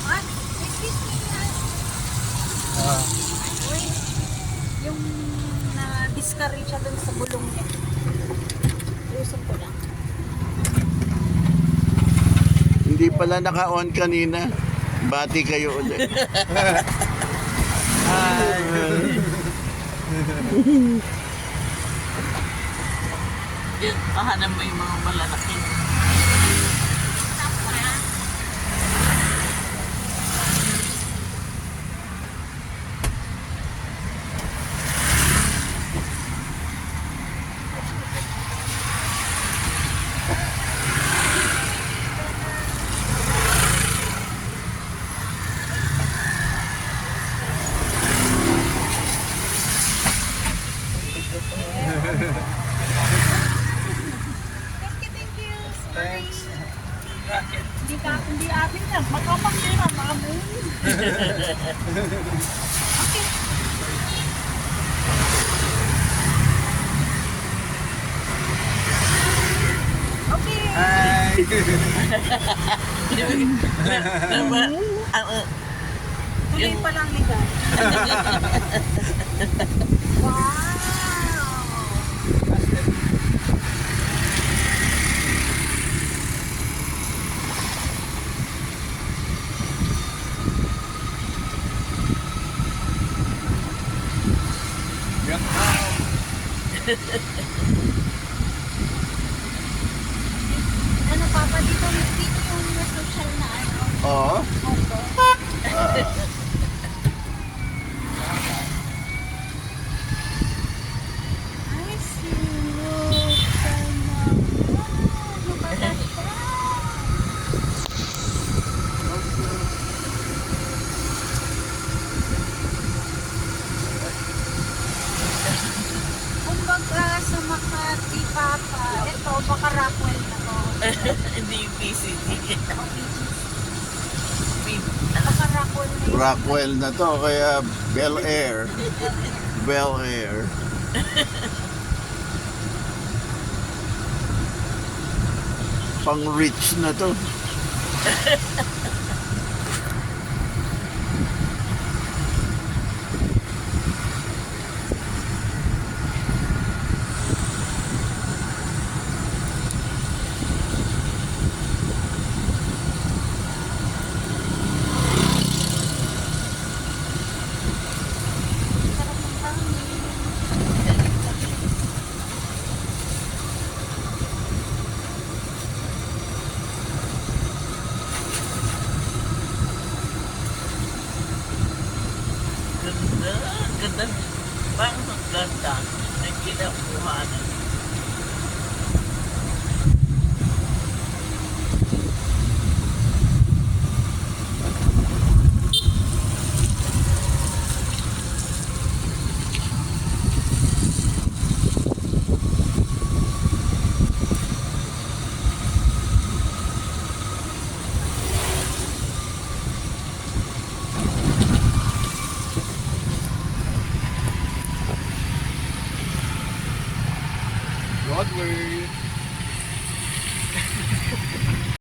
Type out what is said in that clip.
Ah, excuse me. Uy, yung na-discourage siya dun sa bulong niya. Ayusin ko lang. Hindi pala naka-on kanina. Bati kayo ulit. Pahanap mo yung mga malalaki. Thank you. Thanks. Hindi atin yan. Magkapagkira, mamoy. Okay. Okay. Tuloy pa lang ligan. Wow. Ano papa dito yung social na ano? Oo. Opo. I see you. Ano ba na siya? Kumbaga sa Makati, Papa. Ito, baka Rockwell na to. Hindi yung PCT. Baka Rockwell na yun. Rockwell na to, kaya Bel Air. Bel Air. Pang rich na to.